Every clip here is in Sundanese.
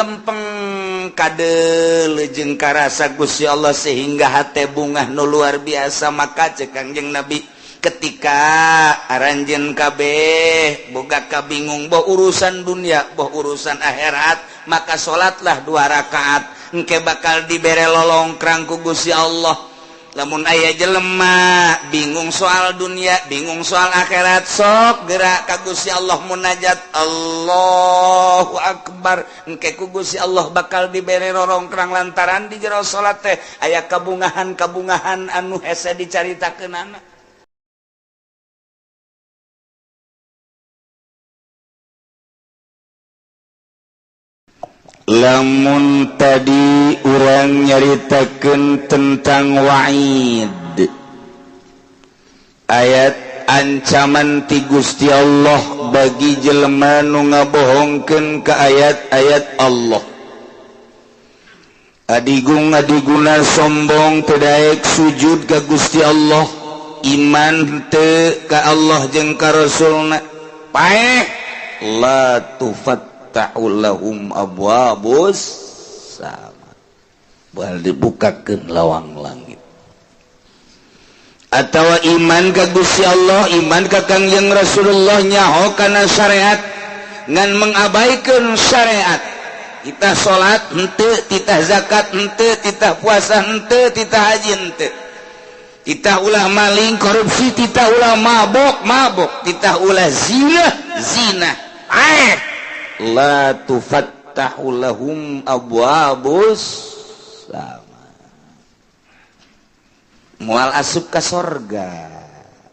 lempeng kade lejeng karasa Gusti Allah sehingga hate bungah nu luar biasa. Maka cek Kangjeng Nabi ketika aranjeun kabeh boga kabingung boh urusan dunia boh urusan akhirat, maka salatlah 2 rakaat engke bakal dibere lolongkrang ku Gusti Allah. Lamun aya jelema bingung soal dunia, bingung soal akhirat, sok gerak ka Gusti Allah munajat Allahu Akbar, engke ku Gusti Allah bakal dibere rorongkrang lantaran di jero salat teh aya kabungahan-kabungahan anu hese dicaritakeunana. Lamun tadi urang nyaritakeun tentang wa'id, ayat ancaman ti Gusti Allah bagi jelema nu ngabohongkeun ka ayat-ayat Allah. Adigung-adiguna sombong teu daek sujud ka Gusti Allah, iman teu ka Allah jeung ka Rasulna, paeh la ta'ulahum abwabus sama, bal dibukakeun lawang langit. Atawa iman ka Gusti Allah, iman ka Kangjeng Rasulullah, nyaho kana syariat ngan mengabaikan syariat. Kita salat henteu, kita zakat henteu, kita puasa henteu, kita haji henteu, kita ulah maling korupsi, kita ulah mabok, kita ulah zina, la tufattahu lahum abwabus sama, moal asup ka sorga,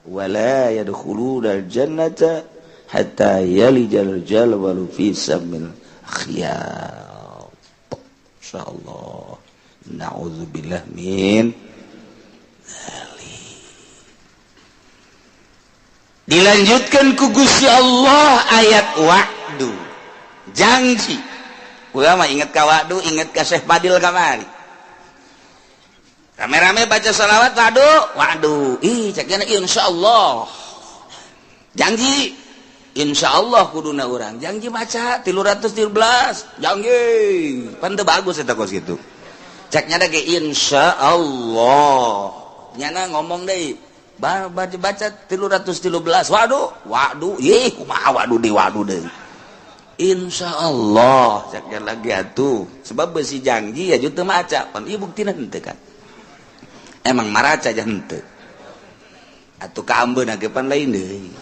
wala yadkhuluna al-jannata hatta yalijal jalwalu fi samil khiyat. Insyaallah, na'udzubillah min dzalik. Dilanjutkan ku Gusti Allah ayat wa'du, janji. Ulama inget ka wa'du, inget ka Syekh Fadil kamari. Rame-rame baca salawat wa'du. Cakna insyaallah. Janji. Insyaallah kuduna urang. Janji baca 313. Janji. Pan teu bagus eta kos kitu. Caknya da ge insyaallah. Nyana ngomong deui. Baca 313. Wa'du. Kumaha wa'du deui. Insyaallah caknya lagi atuh sebab besi janji ya teu maca pan ieu buktina henteu kan emang maraca aja henteu atuh ka ambeun ge pan lain deui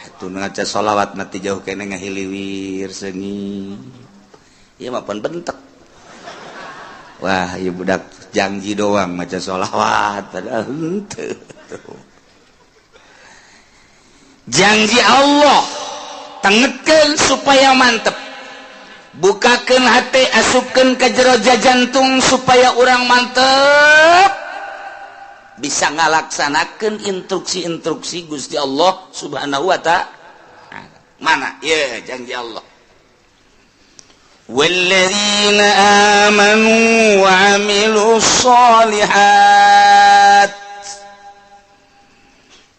atuh ngaca shalawat na ti jauh kene ngahiliwir seungi ieu mah pan bentek. Wah ieu budak janji doang maca shalawat padahal henteu. Janji Allah tengetkeun supaya mantep, bukakeun hati, asupkeun ka jero jantung supaya urang mantep bisa ngalaksanakeun instruksi-instruksi Gusti Allah Subhanahu wa ta'ala. Mana ya janji Allah, walladzina amanu wa 'amilus shalihat,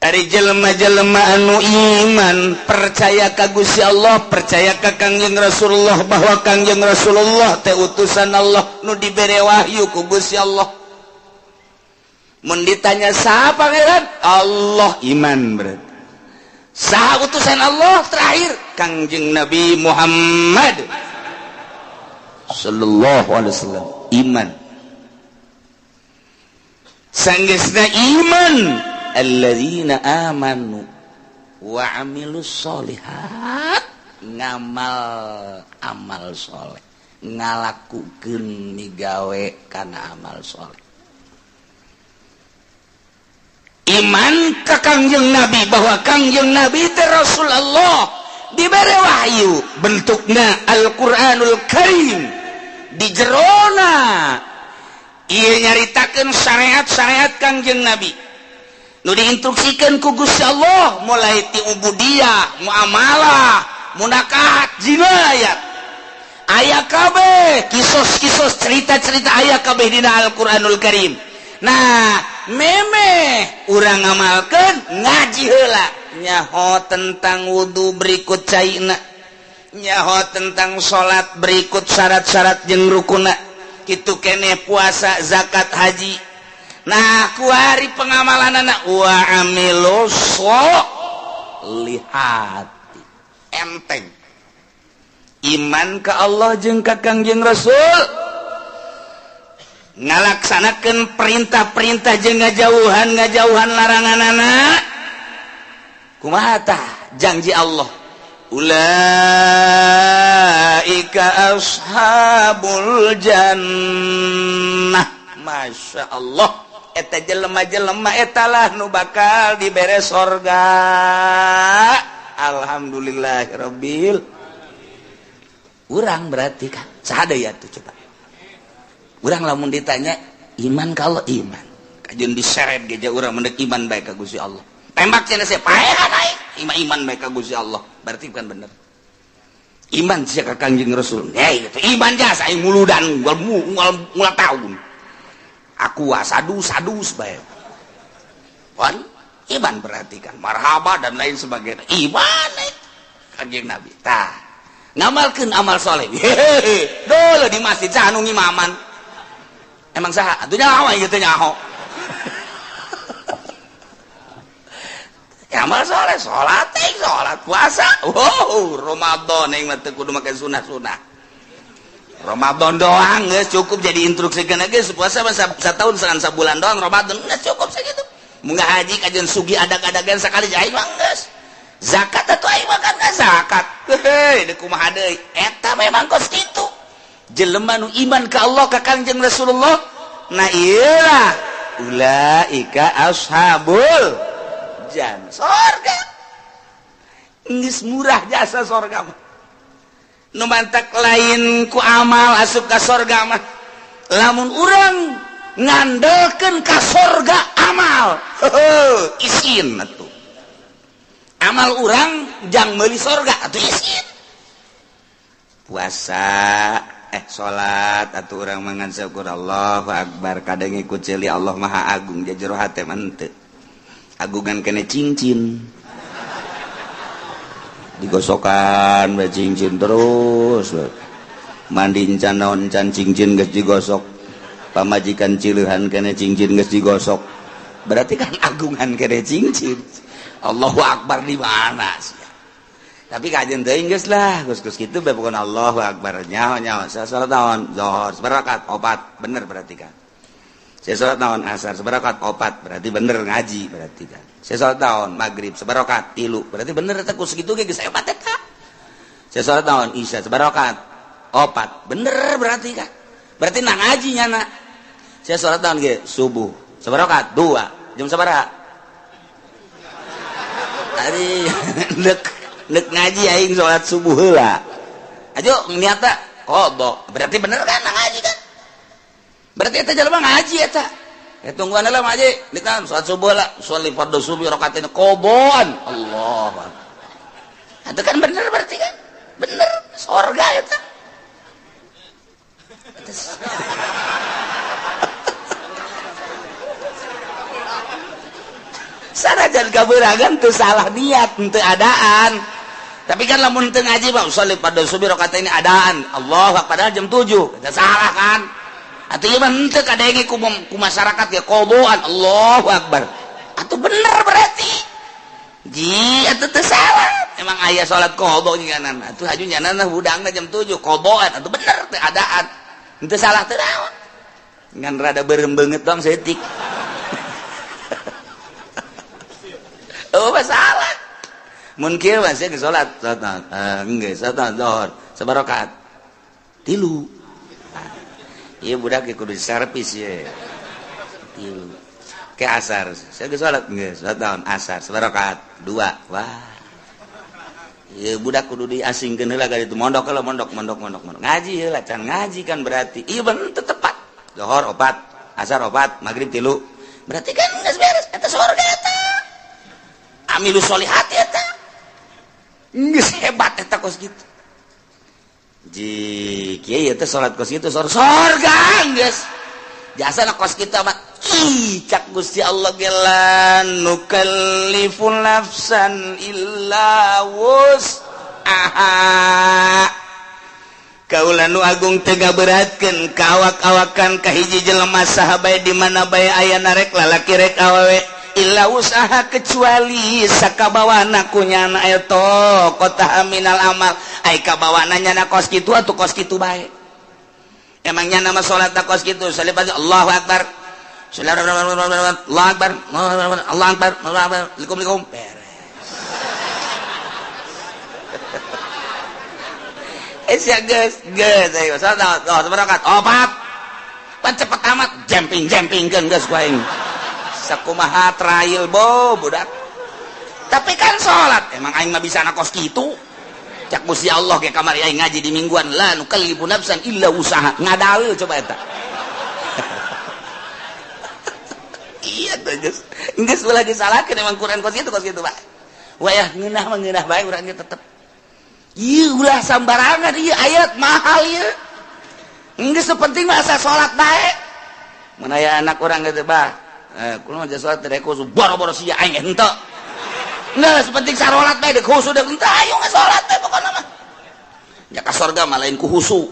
dari jelema-jelema anu iman percaya ka Gusti Allah, percaya ka Kangjeng Rasulullah bahwa Kangjeng Rasulullah teh utusan Allah nu dibere wahyu ku Gusti Allah. Mun ditanya saha pangeran? Allah, iman berarti. Saha utusan Allah terakhir? Kangjeng Nabi Muhammad sallallahu alaihi wasallam, iman. Sanggeusna iman alladzina amanu wa 'amilus sholihat, ngamal amal soleh, ngalakukeun migawe kana amal soleh. Iman ka Kangjeng Nabi bahwa Kangjeng Nabi teh Rasulullah dibere wahyu bentukna Al-Qur'anul Karim, di jerona ieu nyaritakeun syariat-syariat Kangjeng Nabi nu diinstruksikan ku Gusti Allah, mulai ti ubudiyah, muamalah, munakahat, jinayat, aya kabeh kisos-kisos, cerita-cerita aya kabeh dina Al-Qur'anul Karim. Nah, memeh urang ngamalkeun ngaji heula nyaho tentang wudu berikut caina, nyaho tentang salat berikut syarat-syarat jeung rukuna kitu keneh puasa zakat haji. Nah ku hari pengamalanana wa amilu sholihati enteng iman ka Allah jeung ka Kangjeng Rasul ngalaksanakeun perintah-perintah jeung ngajauhan laranganana kumaha tah janji Allah ulaika ashabul jannah masya Allah eta jelema-jelema eta lah nu bakal dibere sorga alhamdulillahirabbil urang berarti kan saha deui atuh coba urang lamun ditanya iman ka Allah iman kajeun diseret geja urang mendek iman bae ka Gusti Allah tembak cenah saya paehan aing iman bae ka Gusti Allah berarti kan bener iman sia ka Kangjeng Rasul itu iman jasa aing muludan mual tahun aku sadus bae kan iman berarti kan marhaba dan lain sebagainya iman Kangjeng Nabi tah ngamalkeun amal soleh dulu di masjid saha nu ngimaman emang saha atuh nyaho gitu nyaho amal soleh salat puasa Ramadan yang mah teu kudu make sunah-sunah Ramadan doang geus cukup jadi instruksikeun geus puasa mah satahun segan sabulan doang Ramadan geus cukup sakitu mun haji kajeun sugi adag-adagan sakali aing mah geus zakat atuh aing mah kan zakat deui kumaha deui eta memang kos kitu jelema nu iman ka Allah ka Kangjeng Rasulullah nah ieu lah ulaika ashabul jannah sorga geus murah jasa sorga mah nu mantak lain ku amal asup ka sorga mah lamun urang ngandelkeun ka sorga amal isin atuh amal urang jang meuli sorga atuh isin puasa salat atuh urang mangan syukur Allahu akbar kadang ikut celi Allah maha agung jajero hate mah teu agungan kene cincin digosokan bae cincin terus mandi encan naon encan cincin geus digosok pamajikan cileuhan kene cincin geus digosok berarti kan agungan kene cincin Allahu akbar di mana sih tapi kajen teuing geus lah geus kitu bae pokona Allahu akbar nyaho salat naon zuhur sabarakat 4 bener berarti kan saya salat naon asar sabarakat 4 berarti bener ngaji berarti kan saya salat naon maghrib sabarakat 3 berarti bener eta ku sakitu ge geus hebat eta saya salat naon isya sabarakat 4 bener berarti kan berarti nah ngaji nyana saya salat naon ge subuh sabarakat 2 jam sabaraha ari Nek ngaji aing salat subuh heula. Ajo niatna qada. Berarti bener kan ngaji kan? Berarti eta jalma ngaji eta. Tungguan heula ngaji. Nitan salat subuh heula, sholli fardhu subuh rakaatain qobon. Allah. Itu kan bener berarti kan? Bener surga eta. Sanajan kabeuragan teu salah niat teu adaan tapi kan lamun teu ngaji mah sholli fardhu subuh rakaatain adaan Allah padahal jam 7 teu salah kan atuh ieu mah teu kadenge ku masyarakat ge qodoan Allahu akbar atuh bener berarti ji atuh teu salah emang aya salat qodo nyanana atuh haju nyanana hudangna jam 7 qodoan atuh bener teu adaan teu salah teu naon ngan rada beureum beungeut dong setik oh masalah mun kieu mah sia salat enggeus salat zuhur sabarakat 3 ieu budak ge kudu servis ye 3 ke asar sia ge salat enggeus salat asar sabarakat 2 wah ieu budak kudu diasingkeun heula ka ditu mondok heula mondok ngaji heula can ngaji kan berarti ieu bener tepat zuhur 4 asar 4 maghrib 3 berarti kan geus beres eta surga eta amilu sholihati eta geus hebat eta kos kitu ji kieu teh salat kos kitu surga geus jasana kos kitu mah cak Gusti Allah ge lan nukallifu nafsan illa Kaula nu agung tega beratkeun kawak-awakan ka hiji jelema sahabat di mana bae aya narek lalaki rek awewe illa usaha kecuali sakabawana kunyana eta kota aminal amal ai kabawana nyana kos kitu atuh kos kitu bae emangnya nama salat tak kos kitu salibat Allahu akbar Allahu akbar Allahu akbar Assalamualaikum ya guys, ayo salat seberangkat opat pan cepet amat jumping kan guys ku aing sakumaha trial budak tapi kan salat emang aing mah bisa na kos kitu cak Gusti Allah ke kamari aing ngaji di mingguan la nukallifu nafsan illa usaha ngadalil coba eta iya tuh geus ulah disalahkeun emang Quran kos kitu Pak wayah ngeunah bae urang ge tetep iya ulah sambarangan iya ayat mahal ya enggak sepenting masa sholat baik mana ya anak orang gitu bah kalau aja sholat tidak khusus boro-boro sih aing ente enggak sepenting sarolat baik dek khusus dek ente ayo nggak sholat baik pokoknya mah ya ke surga malain ku husu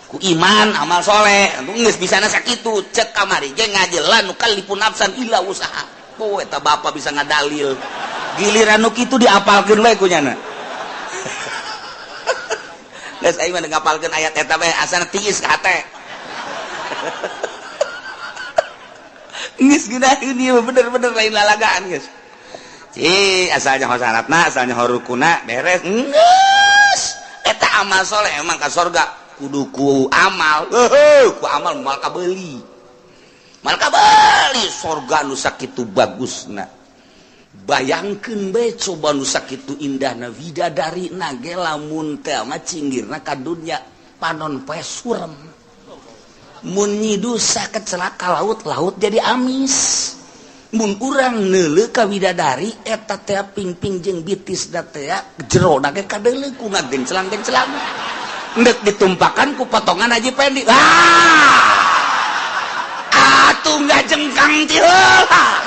ku iman amal soleh nggak bisa nasa gitu cek kamari je ngajelan nukallifu nafsan illa usaha poe eta bapak bisa ngadalil giliran nu kitu diapalkeun bae kunyana geus aing mah ngapalkeun ayat eta bae asana tiis ka hate. Geus geunaheun ieu bener-bener lain lalagaan geus. Asalnya syaratna, asalnya rukuna beres. Geus eta amal soleh emang ka surga kudu ku amal. Ku amal mal kabeuli. Mal kabeuli surga nu sakitu bagusna. Bayangkeun bae coba nu sakitu indahna widadari na ge lamun teh mah cinggirna ka dunya panon poe surem mun nyidu saket celaka laut jadi amis mun urang neuleuh ka widadari eta teh pingping jeung bitis da teh jerona ge kadeuleuh ku ngagenclang endek ditumpakan ku potongan Haji Pendi atuh ngajengkang ti heula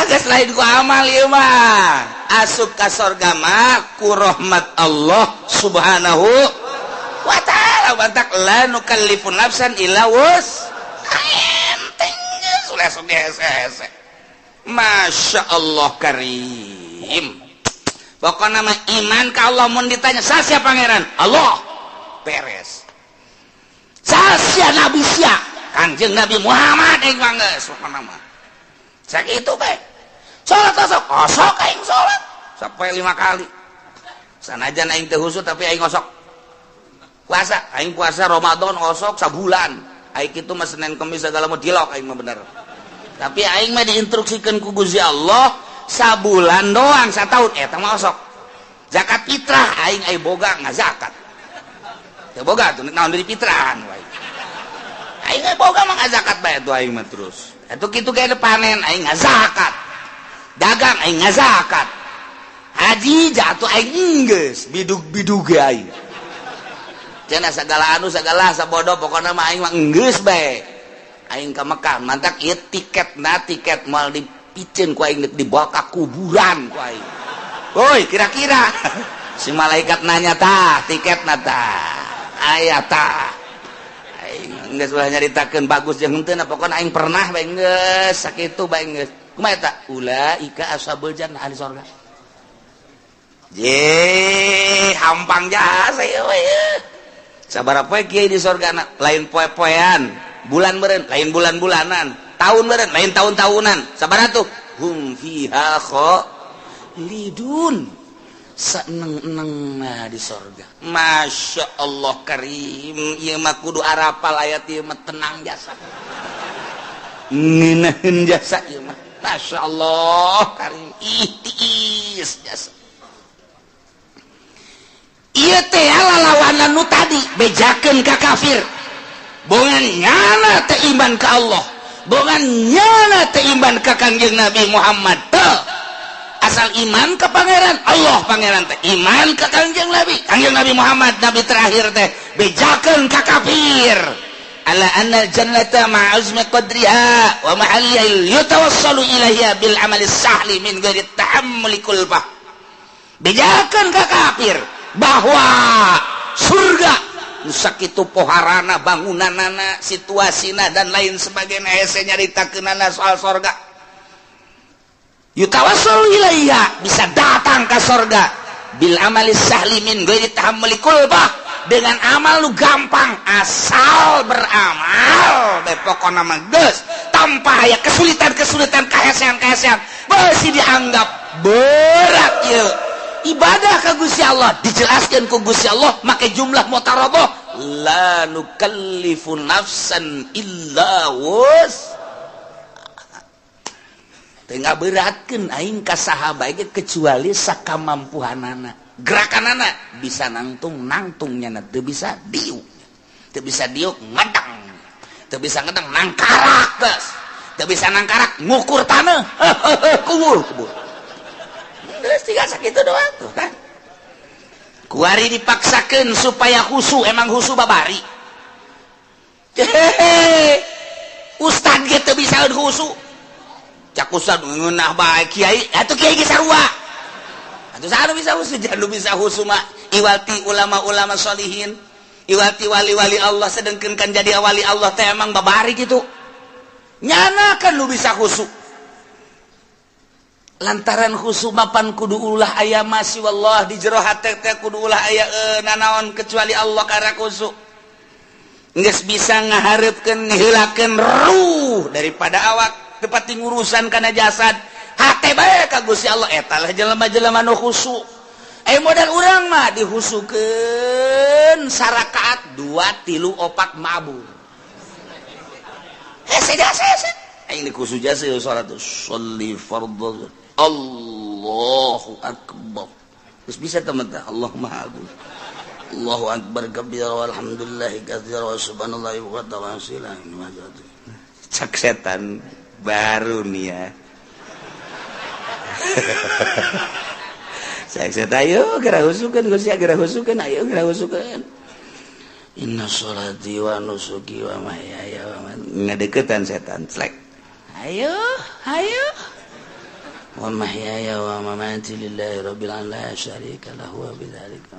geus lain ku amal ieu mah asup ka surga mah ku rahmat Allah subhanahu wa ta'ala bantak la nukallifu nafsan illa enteng geus ulah sok hese Masya Allah karim pokokna mah iman ka Allah mun ditanya sasia pangeran Allah beres sasia nabi sia Kanjeng Nabi Muhammad aing mah geus pokona mah sakitu bae sholat osok aing sholat sampai 5 kali sanajan aing teh husud tapi aing osok puasa aing puasa Ramadan osok sabulan aing kitu mah Senin Kamis segala mah dilok aing mah bener tapi aing mah diinstruksikeun ku Gusti Allah sabulan doang satahun eta mah osok zakat fitrah aing boga ngazakat teu boga tuh naon dari fitrahan wae aing boga mah ngazakat bae tuh aing mah terus eta kitu ge panen aing ngazakat dagang aing ngazakat haji jatuh aing geus bidug-bidug aing cenah sagala anu sagala sabodo pokona mah aing mah geus bae aing ka Mekah mantak ieu tiket moal dipicen ku aing dibawa ka kuburan ku aing woi kira-kira si malaikat nanya tah tiketna tah aya tah aing geus ulah nyaritakeun bagus jeung henteu pokona aing pernah bae geus sakitu bae geus kumaha eta ulaika ashabul jannah ahli surga je hampang jasa ieu we sabaraha poe kieu di surgana lain poe-poean bulan meureun lain bulan-bulanan tahun meureun lain tahun-tahunan sabaraha tuh hum fiha khalidun seneng-eneng di surga Masya Allah karim ieu mah kudu arapal ayat ieu mah tenang jasa ngeunaheun jasa ieu mah Masya Allah karim ihtiis jasa ieu teh lalawanan nu tadi bejakeun ka kafir bongan nyana teh iman ka Allah bongan nyana teh iman ka Kanjeng Nabi Muhammad teh asal iman ka pangeran Allah pangeran teh iman ka Kanjeng Nabi Muhammad nabi terakhir teh bejakeun ka kafir ala anna jannata ma'azmi qadriha wa ma'aliyah yutawassalu ilaiha bil amali sahli min ghairi tahammuli kulbah. Bejakan ka kafir bahwa surga sakitu poharana bangunanana situasina dan lain sebagainya hese nyaritakeunana soal surga. Yutawassalu ilaiha bisa datang ke surga bil amali sahli min ghairi tahammuli kulbah dengan amal lu gampang asal beramal pokoknya mah geus tanpa aya kesulitan kahesean masih dianggap berat ya ibadah ka Gusti Allah dijelaskan ku Gusti Allah make jumlah mutarabah la nukallifu nafsan illa wus tengah beratkeun aing ka saha bae kecuali sakamampuhanana gerakanana bisa nangtungnya teu bisa diuk ngedang teu bisa ngedang nangkarak geus teu bisa nangkarak ngukur tanah kubur geus tiga sakitu doang tuh kan kuari dipaksakeun supaya khusu emang khusu babari ustad ge teu bisa khusu cak ustad ngeunah bae kiai atuh kiai ge sarua atuh saha bisa khusu jangan bisa khusu mah iwati ulama-ulama sholihin iwati wali-wali Allah sedengkeun kan jadi wali Allah teh emang babari gitu nyana kan lu bisa khusu lantaran khusu mapan kudu ulah aya masih wallah di jero hate teh kudu ulah aya nanaon kecuali Allah karena khusu geus bisa ngaharepkeun ngiheulakeun ruh daripada awak tepati ngurusan kana jasad hate bae ka Gusti Allah eta lah jelema-jelema nu khusyuk modal urang mah dihusukeun sarakaat 2 3 4 mabur hese aing dikhusu jasa salat sholli fardhu Allahu akbar geus bisa teman-teman Allahumma akbar Allahu akbar kabira walhamdulillahi katsira wa subhanallahi wa ta'ala cak setan baru nih ya saya ayo gerak husukeun Gusti gerak husukeun ayo gerak husukeun inna sholati wa nusuki wa mahyaya wa mamati ngadeukeutan setan slek ayo wa mahyaya wa mamati lillahi rabbil alamin la syarika lahu wa bidzalika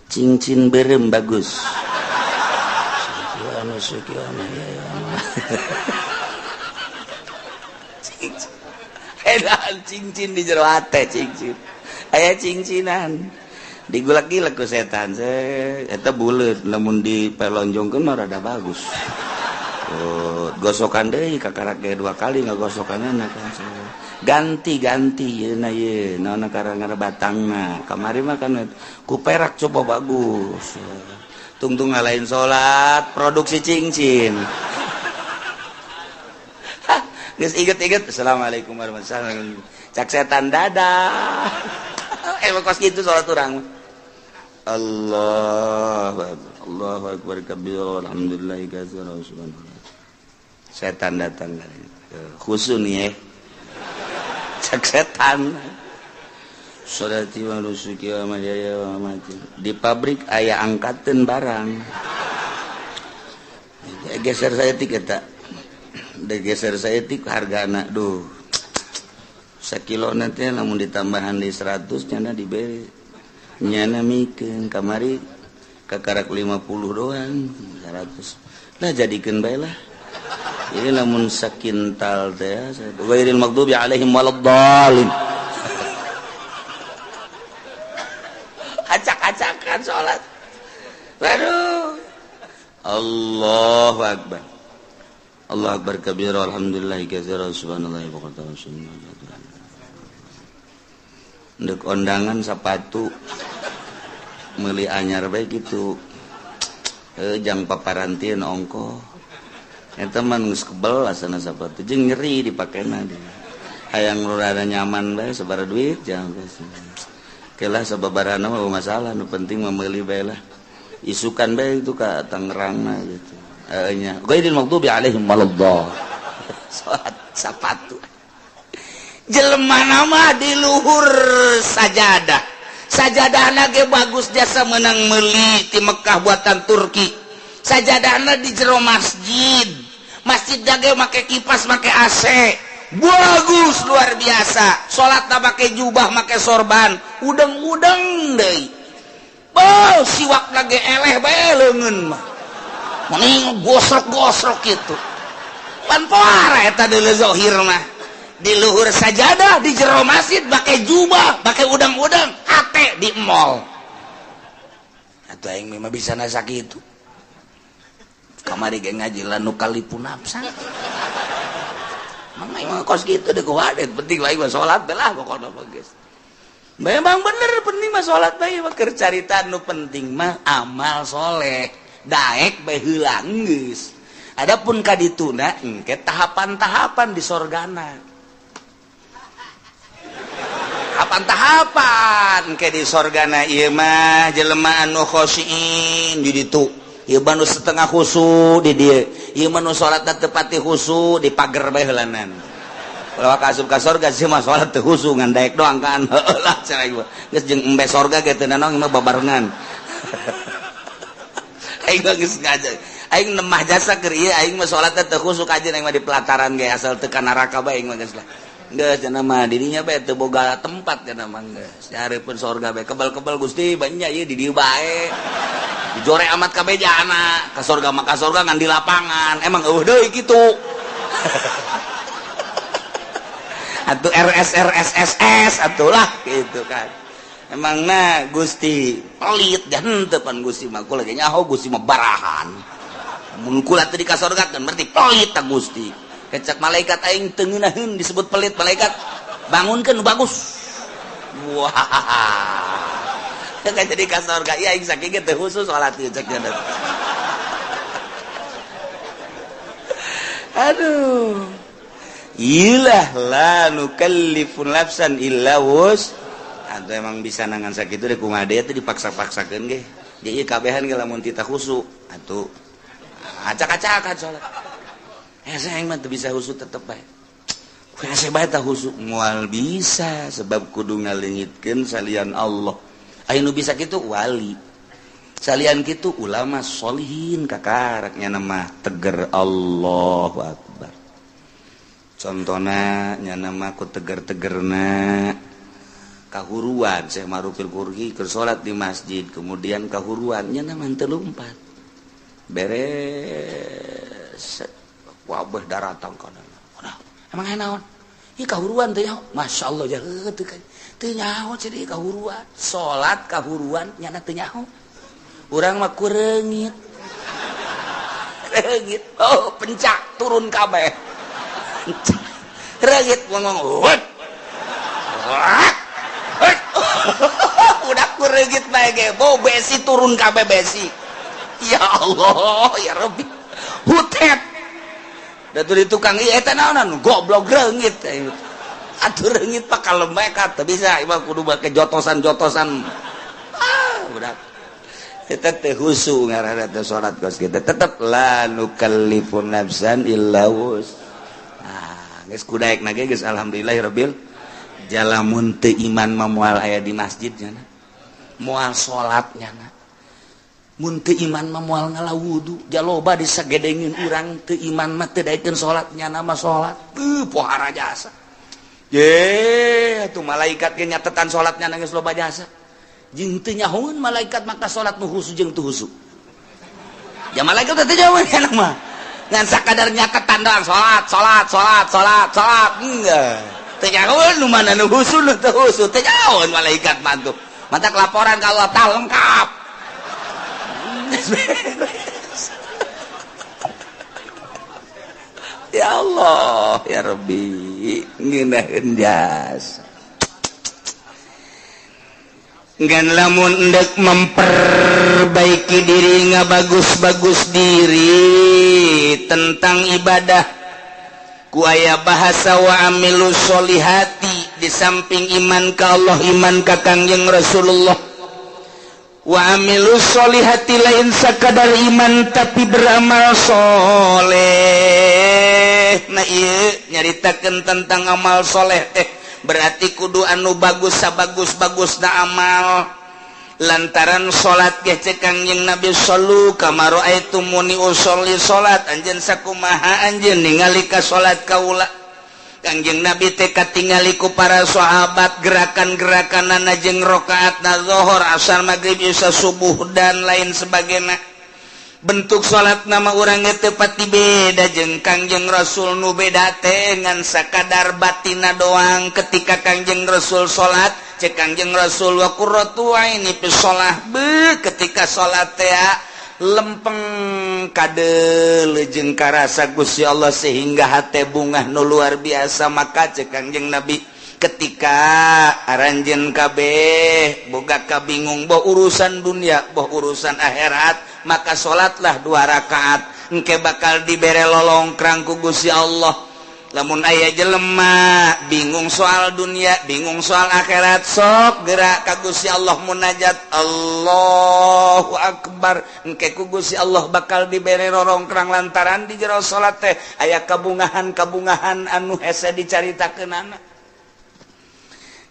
cincin berem bagus wa nusuki wa mahyaya wa mamati edan cincin di jero hate cincin aya cincinan digulak-gilak ku setan eta buleut lamun dipelonjongkeun mah rada bagus gosokan deui kakarak ge 2 kali ngagosokanana kan ganti yeuna ye naonna karangana batangna kamari mah kan ku perak coba bagus tungtung ngalahin salat produksi cincin geus inget-inget assalamualaikum warahmatullahi wabarakatuh cak setan dadah kos gitu salat urang Allahu akbar kabira alhamdulillahi katsira subhanallah setan datang khusus nih cak setan sholati wa nusuki wa mahyaya wa mamati di pabrik aya angkateun barang geser saya tiket geser saya tik harga anak duh sakilo nanti namun ditambahan di 100 nyana diberi nyana mikeun kamari kakarak 50 doang 100 lah jadikeun bae lah ini lamun sakintal teh ghairil maghdubi alaihim waladdallin acak-acakan salat waduh Allahu akbar Allah akbar kabira alhamdulillahi katsira subhanallahi wa ta'ala ndek ondangan sepatu meuli anyar bae kitu jang paparantieun ongko eta mah geus kebel asana sepatu jeung nyeri dipakena dia hayang rada nyaman bae sabaraha duit jang geus kelah sababarana mah masalah nu penting mah meuli bae lah isukan bae itu ka Tangerangna gitu nya ghairil maghdubi alaihim waladdallin sepatu jelema nama di luhur sajadahna ge bagus jasa menang meuli ti Mekah buatan Turki sajadahna di jero masjid dage make kipas make AC bagus luar biasa salatna make jubah make sorban udang-udang deui siwak lagi eleh bae leungeun mah mending gosrok-gosrok kitu pan poara eta deuleu zahir mah di luhur sajadah di jero masjid make jubah make udang-udang hate di mall atuh aing mah bisa na sakitu kamari ge ngaji lanu kalipun nafsa mang aing kos kitu deh kuadet penting wae mah salat teh lah pokona mah geus memang bener penting mah salat bae mah keur carita nu penting mah amal soleh daek bae heula geus adapun ka dituna engke tahapan-tahapan di sorgana tahapan ke di sorgana ieu mah jelema anu khosyiin di ditu ieu mah nu setengah khusu di dieu ieu mah nu salatna teu pati khusu di pager bae heulanan kalau asup ka sorga sih mah salat teu khusu ngan daek doang kan heulah cenah ieu geus jeung embe sorga ge teu nanaon mah babarengan aing mah geus ngajak aing nemah jasa keur ieu aing mah salatna teu khusu kajeun aing mah di pelataran ge asal teu ka neraka bae aing mah geus lah geus cenah mah dirinya bae teu boga tempat cenah mah geus dihareupeun sorga bae kebal-kebal Gusti banyak ieu di dieu bae dijore amat kabejana ka sorga ngan di lapangan emang eueuh deui kitu atuh RSRSSS atulah gitu kan emangna Gusti pelit dan henteu pan Gusti mah kula ge nyaho Gusti mah barahan mun kula teu di ka sorga kan berarti pelit ta Gusti kecak malaikat aing teu ngeunaheun disebut pelit malaikat bangunkeun nu bagus wah kan jadi ka sorga ya aing saking teh khusus salat ieu cek cenah aduh ilah la nukallifu nafsan illa wus atuh emang bisa nangan sakitu deh kumaha deui teh dipaksa-paksakeun ge dia ieu kabehan ge lamun tita khusu atuh acak-acakan salat saya aing mah teu bisa khusu tetep bae saya bae tah khusu moal bisa sebab kudu ngaleungitkeun salian Allah anu bisa gitu wali salian gitu ulama sholihin kakaraknya nama teger Allahu Akbar contohna nya nama ku teger-tegerna kahuruan Syekh Marufil Qurhi keur salat di masjid kemudian kahuruan nya nama teu lumpat beres wabeh daratang kana emang naon ieu kahuruan teh masyaallah jaeu teu kan teu nyaho jadi kahuruan salat kahuruan nyana teu nyaho urang mah kureungit reungit oh pencak turun kabeh reungit ngomong udah kureungit bae ge bo besi turun kabeh besi ya Allah ya Rabbi hutet da teu tukang ieu eta naonan goblok reungit atuh reungit pak kalembek teu bisa imah kudu make jotosan-jotosan udah kita teh khusu ngaranna teh salat kos kita tetep la nukallifu nafsan illa wus geus kudaekna ge geus alhamdulillahirabbil jalamun teu iman mah moal aya di masjid nya moal salat nya mun teu iman mah moal ngalawudu jaloba disagedengeun urang teu iman mah teu daekeun salat nya mah salat pohara jasa ye atuh malaikat ge nyatetan salatnya geus loba jasa jeung teu nyahoeun malaikat maka salat nu khusu jeung teu khusu ya malaikat teh nyahoeun kana mah ngan sakadar nyatetan doang salat enggak teu nyahoeun nu mana nu khusu nu teu khusu teu nyahoeun malaikat mah tuh matak laporan ka Allah tah lengkap ya Allah ya Rabbi ngeunaheun jasa ngan lamun endek memperbaiki diri ngabagus-bagus diri tentang ibadah ku aya bahasa wa amilus solihati di samping iman ka Allah iman ka Kangjeng Rasulullah wa amilus solihati lain sakadar iman tapi beramal soleh nah ieu nyaritakeun tentang amal soleh teh berarti kudu anu bagus sabagus-bagusna amal lantaran salat ge cek Kangjeng Nabi sallu kama raaitumuni usolli salat anjeun sakumaha anjeun ningali ka salat kaula. Kangjeng Nabi teh katingali ku para sahabat gerakan-gerakanana jeung rakaatna zuhur asar maghrib isya subuh dan lain sebagainya. Bentuk salat nama urang teu pati beda jeung Kangjeng Rasul nu beda teh ngan sakadar batina doang ketika Kangjeng Rasul salat cek Kangjeng Rasul wa qurratu aini fi shalah ketika salat teh lempeng kadel jeung karasa Gusti Allah sehingga hate bungah nu luar biasa maka cek Kangjeng Nabi ketika aranjeun kabeh boga kabingung boh urusan dunia boh urusan akhirat maka salatlah 2 rakaat engke bakal dibere lolongkrang ku Gusti Allah. Lamun aya jelema bingung soal dunia bingung soal akhirat sok gerak ka Gusti Allah munajat Allahu Akbar engke ku Gusti Allah bakal dibere lolongkrang lantaran di jero salat teh aya kabungahan anu hese dicaritakeunana.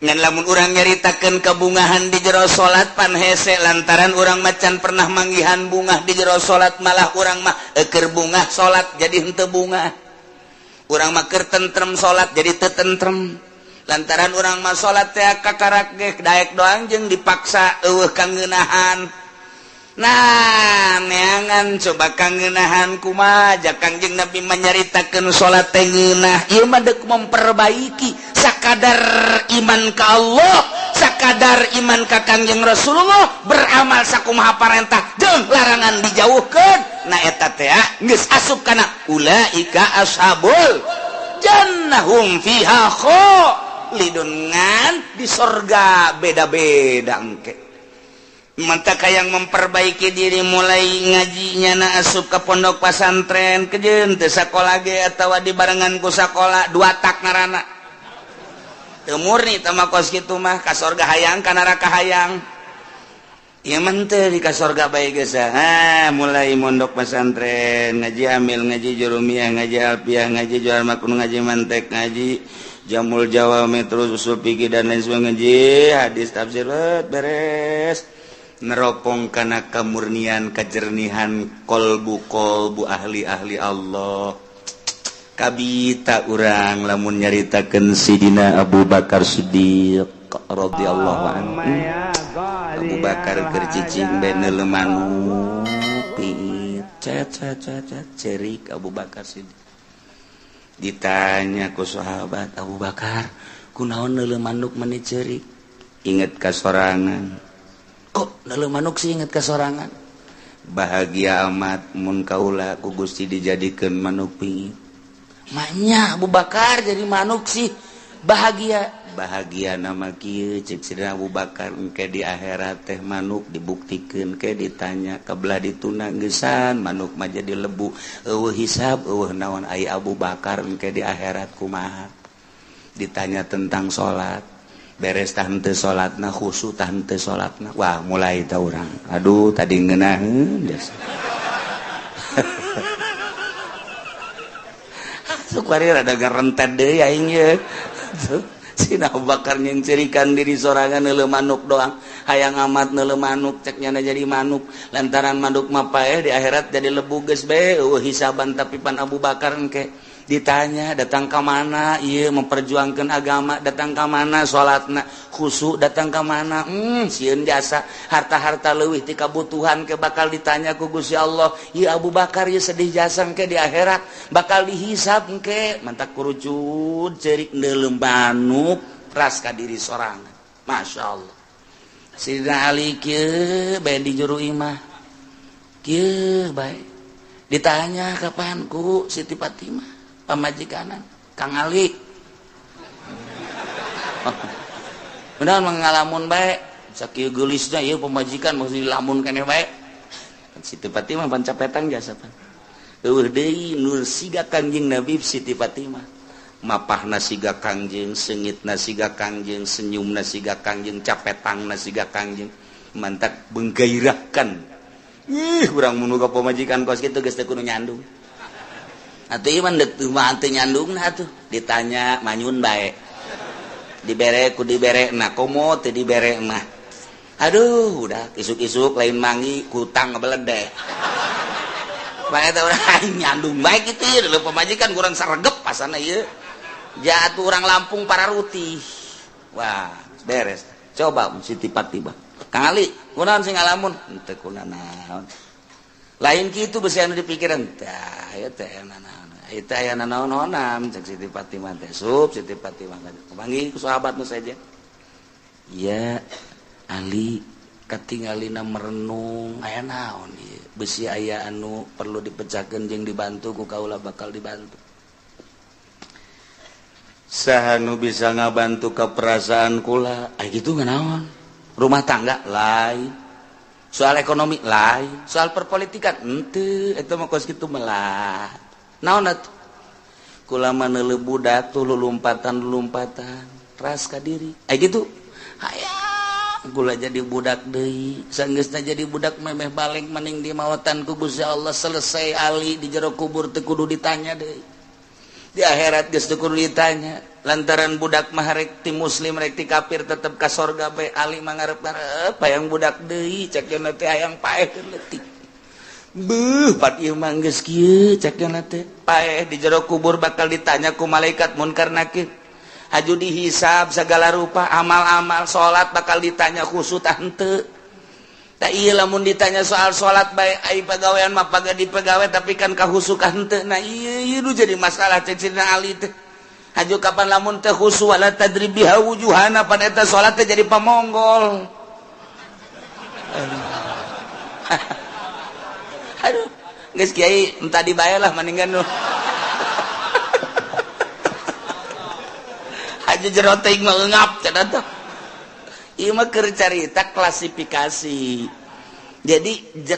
Ngan lamun urang nyaritakeun kabungahan di jero salat pan hese lantaran urang macan pernah manggihan bungah di jero salat malah urang mah keur bungah salat jadi henteu bungah. Urang mah keur tentrem salat jadi teu tentrem. Lantaran urang mah salat teh kakarak ge daek doang jeung dipaksa eueuh kangeunahan. Nah, neangan coba kangeunahan kumaha jak Kangjeng Nabi menyaritakeun salat teh ngeunah ieu mah deuk memperbaiki sakadar iman ka Allah, sakadar iman ka Kangjeng Rasulullah, beramal sakumaha parentah jeung larangan dijauhkeun. Nah eta teh geus asup kana ulaika ashabul jannah hum fiha khalidun ngan di sorga beda-beda engke. Manta kayang memperbaiki diri mulai ngajinya na asup ke pondok pesantren kejeun teu sakola ge atawa dibarengan ku sakola 2 tak ngaranna. Teu murni teh mah kos kitu mah ka sorga hayang ka neraka hayang. Ieu mah teu di ka sorga bae geus mulai mondok pesantren ngaji amil ngaji jurumiyah ngaji alfiah ngaji jual makun ngaji mantek ngaji jamul jawami terus usul fikih dan lain sebagainya ngaji hadis tafsir beres. Neropong kana kamurnian kajernihan kolbu ahli Allah kabita urang lamun nyaritakeun Sidina Abu Bakar Siddiq radhiyallahu anhu. Abu Bakar keur cicing bae neuleuh manuk cet cerik Abu Bakar Siddiq ditanya ku sahabat Abu Bakar kunaon neuleuh manuk meuni cerik inget ka sorangan. Kok neuleuh manuk sih inget kasorangan? Bahagia amat mun kaula ku Gusti dijadikeun manuk pingit. Manya Abu Bakar jadi manuk sih bahagia. Bahagia nama kieu cek Sidina Abu Bakar engke di akhirat teh manuk dibuktikeun ke ditanya kabelah dituna geusan manuk mah jadi lebu. Eueuh hisab eueuh naon ai Abu Bakar engke di akhirat kumaha? Ditanya tentang salat. Beres tah henteu salatna khusyuk tah henteu salatna wah mulai tah urang aduh tadi ngeunaheun biasa sukari rada garentet deui aing ye Sidina Abu Bakar yang cerikan diri sorangan neuleuh manuk doang hayang amat neuleuh manuk cek nyana jadi manuk lantaran manuk mah paeh di akhirat jadi lebu geus bae eueuh hisaban tapi pan Abu Bakar engke ditanya datang ke mana iya memperjuangkan agama datang ke mana salatna khusyuk datang ke mana sieun jasa harta-harta leuwih ti kabutuhan ke bakal ditanya ku Gusti Allah ieu Abu Bakar ieu sedih jasa engke di akhirat bakal dihisab engke mantak kurucut cerik neuleuh manuk ras ka diri sorangan masyaallah. Sidina Ali kieu bae di juru imah kieu bae ditanya kapan ku Siti Fatimah pamajikanan Kang Ali benar mengalamun bae sakieu geulisna ieu pamajikan mesti dilamun keneh bae Siti Fatimah pan capetan jasa pan eueuh deui nur siga Kangjeng Nabi Siti Fatimah mapahna siga Kangjeng seungitna siga Kangjeng senyumna siga Kangjeng capetangna siga Kangjeng mantak menggairahkan urang mun boga pamajikan kos kitu geus teu kudu nyandung. Atuh ieu mah deuk teu nyandungna atuh ditanya manyun bae. Dibere ku diberekna komo teu dibere mah. Aduh udah isuk-isuk lain mangi kutang ngebeledek banyak orang nyandung baik itu ya dulu pemajikan kurang saregep pasana ya jatuh orang Lampung para ruti wah beres coba Siti Fatimah Kang Ali kunaon sing ngalamun teu kunaon lain kitu besi anu dipikiran tah ya teh naon eta aya naon-naonan cek Siti Fatimah teh Siti Fatimah panggil ku sahabat nu saja ya Ali katingalina merenung aya naon ieu besi aya anu perlu dipecahkeun jeung dibantu ku kaula bakal dibantu saha nu bisa ngabantu ka perasaan kula gitu nganaon rumah tangga lain soal ekonomi lain soal perpolitikan henteu eta mah kos kitu melah naon atuh kula mah neuleuh budak tuh lulumpatan ras ka diri gitu hayang gula jadi budak deui sanggeusna jadi budak memeh balik mending di maotan ku Gusti Allah selesai Ali di jero kubur teu kudu ditanya deui di akhirat geus teu kudu ditanya lantaran budak mah rek ti muslim rek ti kafir tetep ka sorga bae Ali mah ngarep-ngarep hayang budak deui cek yeuna teh hayang paekeun leutik beuh pat ieu mah geus kieu cek yeuna teh paeh di jero kubur bakal ditanya ku malaikat munkar nakir haju dihisab segala rupa amal-amal salat bakal ditanya khusut henteu tah ieu lamun ditanya soal salat bae ai pagawean mah pagadi pagawe tapi kan kahusuk henteu nah ieu nu jadi masalah cek Sidina Ali teh haju kapan lamun teh khusu wala tadribiha wujuhana pan eta salat teh jadi pamonggol aduh geus kiai entah dibae lah mendingan nu aja jero teuing mah eungap cenah teh ieu mah keur carita klasifikasi jadi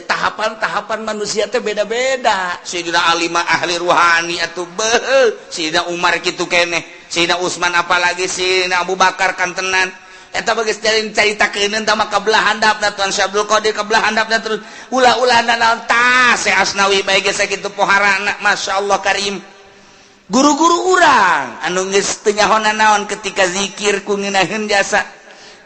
tahapan-tahapan manusia teh beda-beda Sayyidina Ali mah ahli ruhani atuh beuh Sayyidina Umar kitu keneh Sayyidina Utsman apalagi Sayyidina Abu Bakar kantenan eta bageus caritakeun tah mah kabelah handapna Tuan Syabdul Qadir kabelah handapna terus ulah-ulahna naon tah Syekh Asnawi bae geus sakitu poharana masyaallah karim guru-guru urang anu geus teu nyahona naon ketika zikir ku ngeunaheun jasa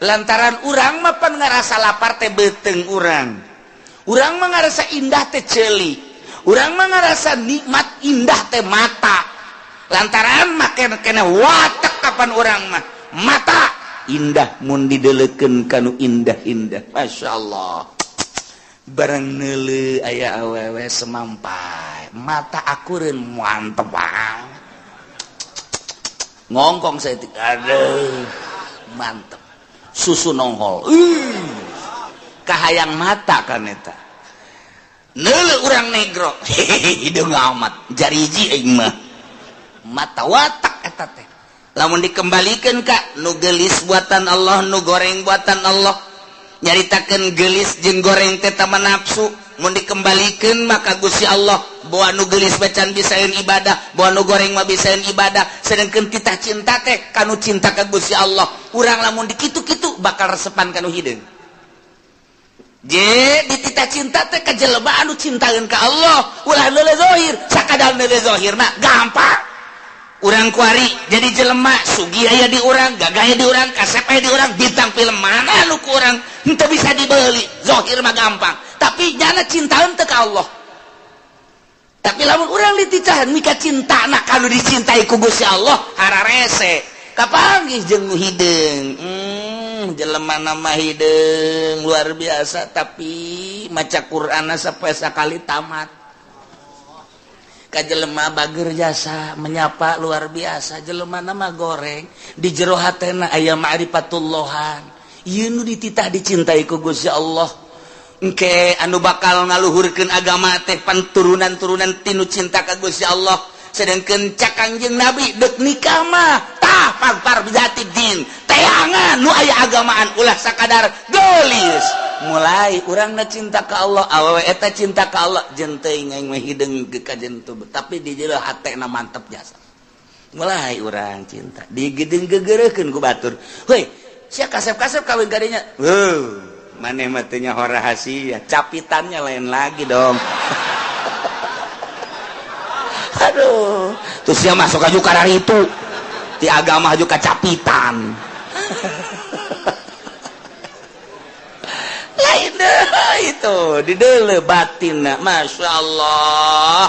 lantaran urang mah pan ngarasa lapar teh beuteung urang mah ngarasa indah teh ceuli urang mah ngarasa nikmat indah teh mata lantaran make kena watek kapan urang mah mata indah mun dideulekeun kanu indah-indah masyaallah barang neuleuh aya awewe semampai mata akureun mantep bang ngongkong saya aduh mantep susu nongol kahayang mata kan eta neuleuh urang negro hideung amat jariji aing mah mata watak eta teh lamun dikembalikeun ka nu geulis buatan Allah nu goreng buatan Allah nyaritakeun geulis jeung goreng teh tama nafsu mun dikembalikeun maka Gusti Allah bawa nu geulis bacan bisaeun ibadah bawa nu goreng mah bisaeun ibadah sedengkeun kita cinta teh kanu cinta ka Gusti Allah urang lamun dikitu-kitu bakal resepan kanu hideung je ditita cinta teh ka jelema anu cintaeun ka Allah ulah leuleuh zahir sakadar leuleuh zahirna gampang urang kuari jadi jelema sugi aya di urang gagah aya di urang kasep aya di urang bintang film mana anu ku urang henteu bisa dibeuli zahir mah gampang tapi nyana cintaeun teh ka Allah tapi lamun urang diticahan mika cintana kanu dicintai ku Gusti Allah hararese kapanggih jeung nu hideung jelema mah hideung luar biasa tapi maca Qur'anna sapoe sakali tamat ka jelema bager jasa menyapa luar biasa jelema mah goreng di jero hatena aya ma'rifatullahan ieu nu dititah dicintai ku Gusti Allah engke anu bakal ngaluhurkeun agama teh panturunan-turunan tinu cinta ka Gusti Allah sedengkeun cak Kangjeng Nabi deuk nikah mah tah pagpar bijati din teangan nu aya agamaan ulah sakadar geulis mulai urangna cinta ka Allah awewe eta cinta ka Allah jeung teuing aing mah hideung ka jentu tapi di jero hatena mantep jasa mulai urang cinta digedeung gegereukeun ku batur heuy sia kasep-kasep kawin gadinya maneh mah teu nyaho rahasia capitannya lain lagi dong aduh terus sia masuk aju ka itu di agama aju ka capitan itu didele batin Masya Allah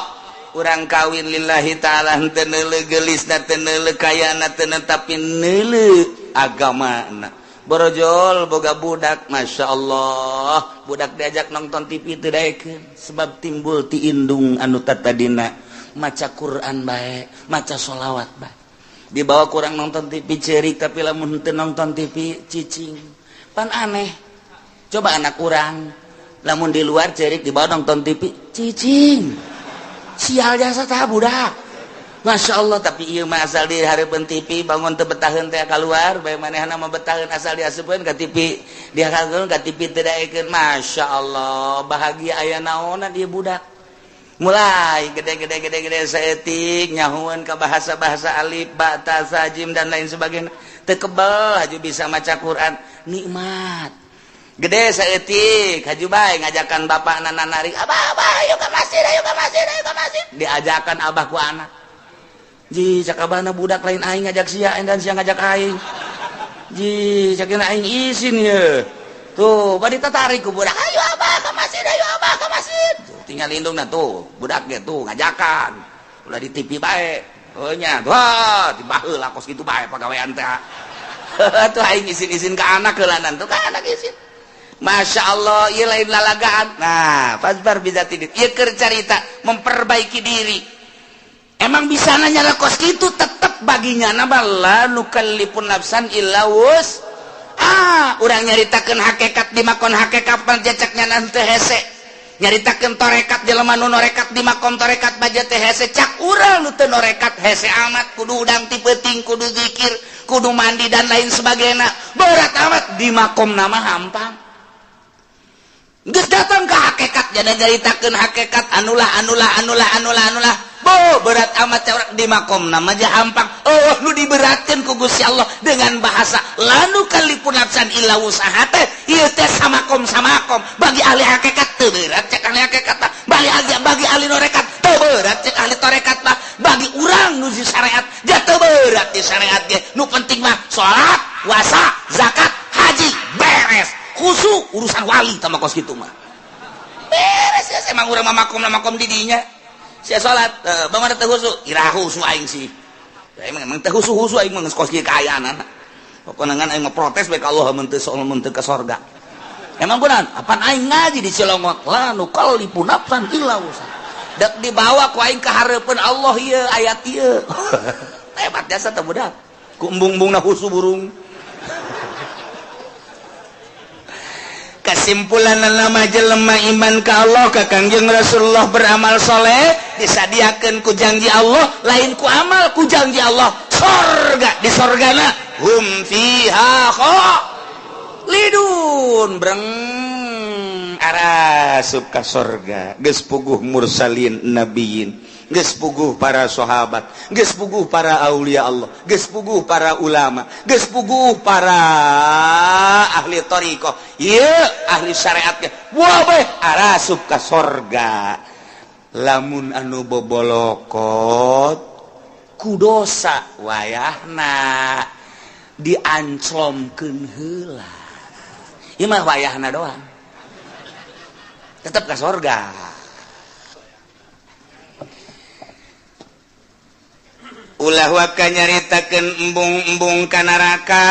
kurang kawin lillahi ta'ala tenele gelis na tenele kaya na tenele tapi nele agama na borojol boga budak Masya Allah budak diajak nonton TV teu sebab timbul ti indung anu tatadina maca Quran bae maca sholawat bae dibawa kurang nonton TV cerik tapi lamun teu nonton TV cicing pan aneh coba anak kurang lamun di luar cerik dibawa nonton TV cicing sial jasa tah budak Masya Allah tapi iya mah asal di hareupeun TV bangun teu betaheun teh keluar bae manehna mah betaheun asal diasupkeun ka TV dia kageun ka TV teu daekeun Masya Allah bahagia aya naonna dia budak mulai gede saeutik nyahueun ka bahasa-bahasa alif ba ta sa jim dan lain sebagainya teu kebal haju bisa maca Quran nikmat gede saeutik haju bae ngajakan bapakna narik abah ayo ka masjid diajakan abah ku anak ji cakabana budak lain aing ngajak sia dan sia ngajak aing ji cakina aing izin ye tuh bari tatarik ku budak ayo abah ka masjid tuh, tinggal lindungna tuh budak ge tuh ngajakan ulah di TV bae heuh nya wah tiba heula kos kitu bae pagawean teh tuh aing izin ka anak heulanan tuh ka anak izin Masya Allah ieu lain lalagaan nah fasbar bizatidin ieu keur carita memperbaiki diri. Emang bisa nanya kos gitu tetap baginya nabala nukallifun nafsan illa wus urang nyaritakeun hakikat di makon hakikat panjacaknya nanti hese nyaritakeun torekat jelema nu norekat di makom torekat baja teh hese cak urang nu teu norekat hese amat kudu udang ti peuting kudu zikir kudu mandi dan lain sebagainya berat amat di makom nama hampang geus datang ke hakikat jadi nyaritakeun hakikat anulah berat amat di makom nama aja hampang nu diberatkan ku Gusti Allah dengan bahasa lanu kalipun nafsan illa wusaha teh ieu teh samakom bagi ahli hakikat teu berat cek ahli hakikat bagi ahli norekat teu berat cek ahli torekat mah bagi urang nu di syariat ja teu berat di syariat ge nu penting mah salat puasa zakat haji beres khusus urusan wali tama kos kitu mah beres ya emang urang mah makom di dinya sia salat bamana teh husu ira husu aing sih emang teh husu aing mah geus kos kieu kaayaan pokona ngan aing mah protes bae ka Allah mun teu ka sorga emang beunang apaan aing ngaji di Cilongot la nu qalifun nafsan illa wusa dak dibawa ku aing ka hareupeun Allah ieu ayat ieu hebat jasa teh budak ku embung-embungna husu burung kesimpulan nama jelema iman ka Allah ka Kangjeng Rasulullah beramal soleh disadiakeun ku janji Allah lain ku amal ku janji Allah sorga di sorgana hum fiha khalidun breng arasup ka sorga geus puguh mursalin nabiyin geus puguh para sahabat geus puguh para aulia Allah geus puguh para ulama geus puguh para ahli thariqah ieu ahli syariat ge wabeh arasup ka sorga lamun anu bobolokot ku dosa wayahna dianclomkeun heula ieu mah wayahna doang tetep ka sorga. Ulah waka nyaritakeun embung-embung ka neraka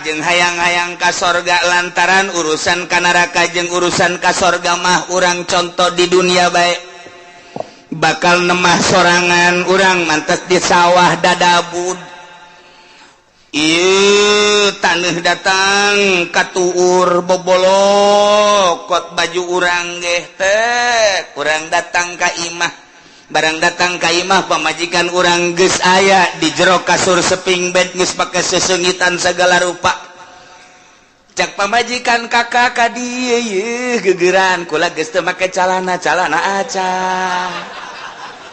jeung hayang-hayang ka sorga lantaran urusan ka neraka jeung urusan ka sorga mah urang contoh di dunia bae bakal nemah sorangan urang mantes di sawah dadabud ieu taneuh datang katuur bobolokot baju urang ge teh urang datang ka imah barang datang ka imah pamajikan urang geus aya di jero kasur seping bed geus pake sesengitan segala rupa cak pamajikan kakak ka dieu yeuh geugeran kula geus teu make calana aca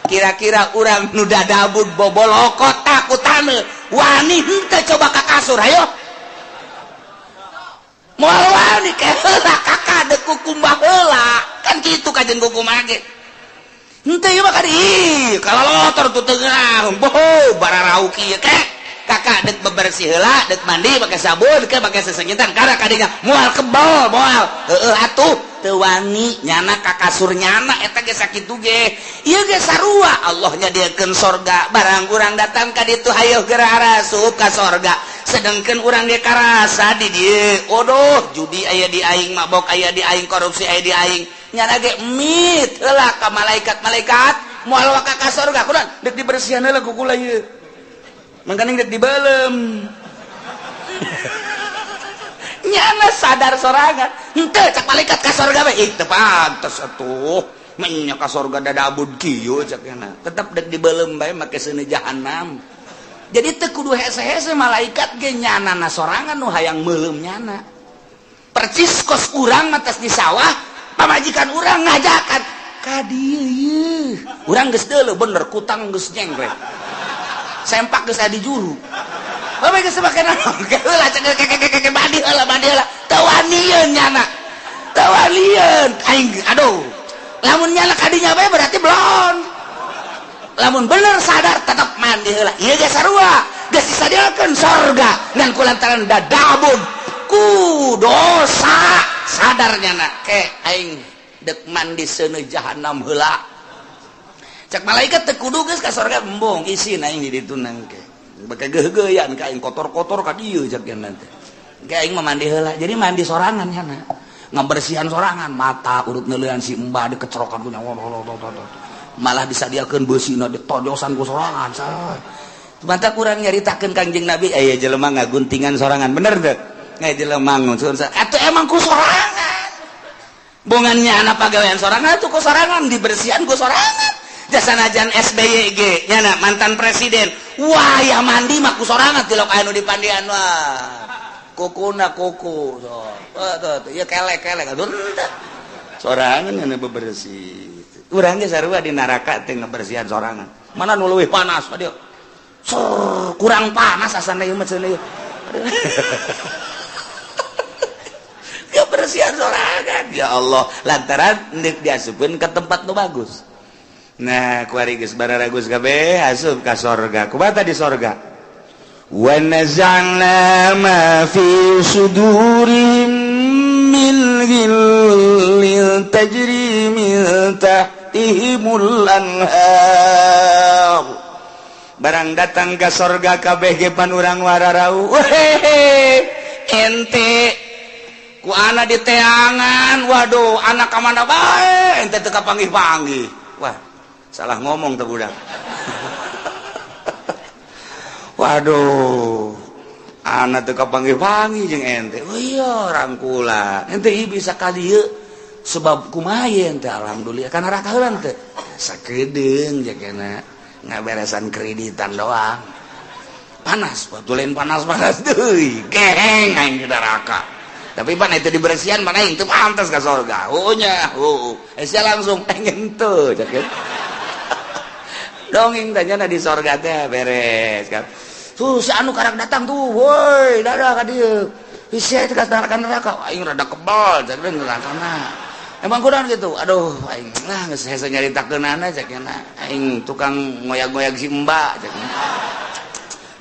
kira-kira urang nu dadabud bobolokot takutane wani henteu coba ka kasur ayo moal wani ke heula kakak deuk kukumbah heula kan kitu kajen kukumbah ge henteu ieu mah kadi kalalotor tu teu ngeunah boh bararau kieu kek kakak dek bebersih heula dek mandi pakai sabun ke pakai sesengitan karena kadinya moal kebal moal atuh teu wani nyana ka kasur nyana eta ge sakitu ge ieu ge sarua Allah nyadiakeun sorga barang urang datang ka ditu hayu geura asup ka sorga sedengkeun urang ge karasa di dieu odoh judi aya di aing mabok aya di aing korupsi aya di aing nyana ge mit heula ka malaikat moal ka sorga kunaon dek dibersihan heula ku kula ieu mangkaning dek dibalem nyana sadar sorangan henteu cak malaikat ka sorga we teu pantes atuh nya ka sorga dadabud kieu cak nya tetep dek dibalem bae make seuneu jahanam jadi teu kudu hese-hese malaikat ge nyanana sorangan nu hayang meulem nyana percis kos urang matas di sawah pamajikan urang ngajakan ka dieu urang geus deuleu bener kutang geus nyenggrek sempak geus adi juru bae geus make naon heula cek badi heula teu wanieun nyana teu wanieun aing aduh lamun nyana kadinya bae berarti belum lamun bener sadar tetep mandi heula ieu ge sarua geus disadiakeun sorga ngan kulantaran dadabun ku dosa sadar nyana ke aing dek mandi seuneu jahanam heula cek malaikat teu kudu geus ka sorga embong isin aing di ditu nangke bake geuh-geuyan ka aing kotor-kotor ka dieu cek nanti ke aing mah mandi heula jadi mandi sorangan nya ngabersihan sorangan mata urut neuleuan si embah dikecrokan ku nya malah disadiakeun beusina ditojosan ku sorangan say mata kurang nyaritakeun Kangjeng Nabi aya jelema ngaguntingan sorangan bener teu aya jelema ngusur atuh emang ku sorangan bungannya anak pagawean sorangan tuh ku sorangan dibersihan ku sorangan jasa najan SBY nyana mantan presiden wah ya mandi mah ku sorangan tilok anu di pandian wah kukuna kuku so ya kelek aduh sorangan nyana bebersih urang ge sarua di neraka teh ngabersihan sorangan mana nu leuwih panas dia kurang panas asana ieu mah cenah kebersihan sorangan ya Allah lantaran nek diasupkeun ke tempat nu bagus. Nah, kuari geus bararagus kabeh asup ka sorga. Kumaha di sorga? Wa nazalna ma fi sudurihim min ghillin tajri min tahtihimul anhar. Barang datang ka sorga kabeh ge pan urang wararau. Ente ku ana di teangan. Waduh, anak ka mana bae ente teu kapanggih-panggih. Wah, salah ngomong tuh budak. Waduh, anak teu kapanggih-panggih jeung ente. Oh iya rangkula. Ente ieu bisa ka dieu sebab kumaha ente alhamdulillah kana raka heula teu. Sakedeung jakena ngaberesan kreditan doang. Panas, waktu lain panas-panas deui. Geheng aing di neraka. Tapi pan itu dibersihan mana aing teu pantes ka sorga. Oh nya, sia langsung pengen teu cakeun. Dongeng tanya di sorga teh beres kan tuh si anu karang datang tuh woi dadah ka dieu isi teh ka neraka aing rada kebal cak deun nerakana emang kunaon gitu aduh aing lah geus hese nyaritakeunana cak nya aing tukang ngoyag-ngoyag si mbak cak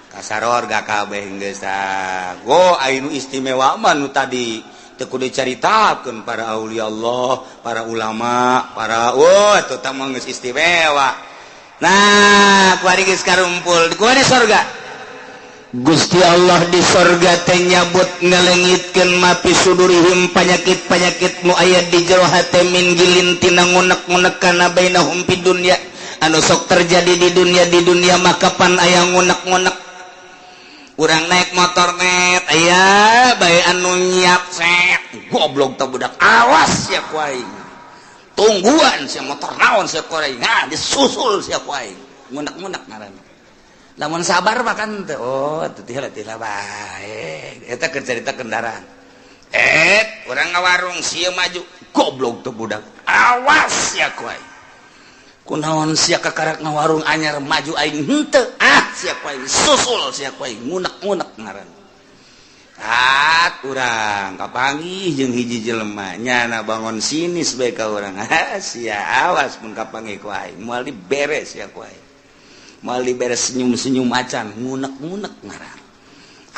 ka sorga kabeh geus tah go aing istimewa mah nu tadi teu kudu dicaritakeun para aulia Allah para ulama para eta teh mah geus istimewa. Nah, kuari geus karumpul, kuari sorga. Gusti Allah di sorga teh nyabut ngalengitkeun mapi sudurihim panyakit-panyakit nu aya di jero hate min gilin tina ngunek-ngunek kana bainahum fid dunya anu sok terjadi di dunia mah kapan aya ngunek-ngunek. Urang naik motor net aya bae anu nyiap set goblok teh budak awas ya kuai. Tungguan sia motor naon sia koreng nah disusul sia kuai ngunek-ngunek ngaranna lamun sabar mah kan teh oh teu tihla bae eta keur carita kendaraan urang ngawarung sia maju goblok teh budak awas sia kuai kunaon sia kakarak ngawarung anyar maju aing henteu sia kuai susul sia kuai ngunek-ngunek ngaranna urang kapanggih jeung hiji jelema nyana bangun sinis bae ka urang sia awas mun kapanggih ku aing moal diberes ya ku aing mali beres senyum-senyum macan ngunek-ngunek ngaran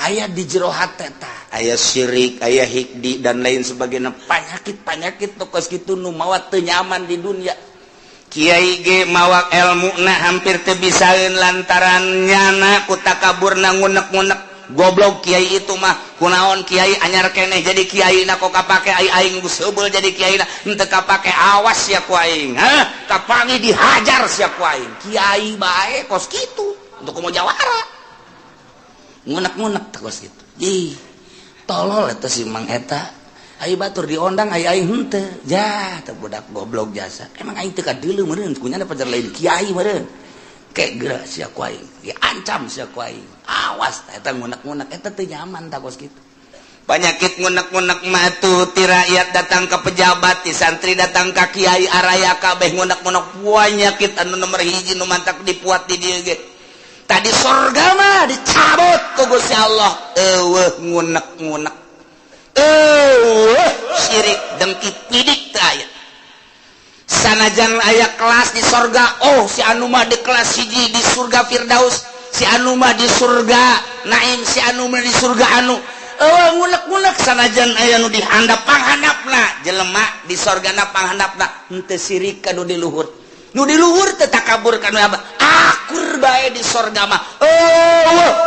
aya di jero hate tah aya syirik aya hikdi dan lain sebagainya penyakit tokos kitu nu mawa teu nyaman di dunia kiai ge mawa ilmuna hampir teu bisaeun lantaran nyana ku takaburna ngunek-ngunek goblok kiai itu mah kunaon kiai anyar keneh jadi kiai na kok kapake aing geus heubeul jadi kiai na henteu kapake awas sia ku aing kapangi dihajar sia ku aing kiai bae kos kitu untuk mau jawara ngunek-ngunek kos kitu ih tolol eta si Mang eta ai batur diondang ai aing henteu jah teu budak goblok jasa emang aing teu kadeuleu meureun kunyana pajar lain kiai meureun kayak gerak sia ku aing diancam sia ku aing awas eta ngunek-ngunek eta teu nyaman tak kos kitu Penyakit ngunek-ngunek mah tuh ti rakyat datang ke pejabat, ti santri datang ke kiai araya kabeh ngunek-ngunek penyakit anu nomor hiji nu mantak dipuat di dieu ge. Tadi surga mah dicabut ku Gusti Allah. Eueuh ngunek-ngunek. Eueuh syirik dengki pidik teh aya. Sanajan aya kelas di surga, oh si anu mah di kelas hiji di surga Firdaus, si anu mah di surga Naim, si anu mah di surga anu. Ngunek-ngunek sanajan aya nu dihandap panghandapna jelema di sorgana panghandapna henteu sirik ka nu di luhur. Nu di luhur teh takabur ka nu akur bae di sorga mah.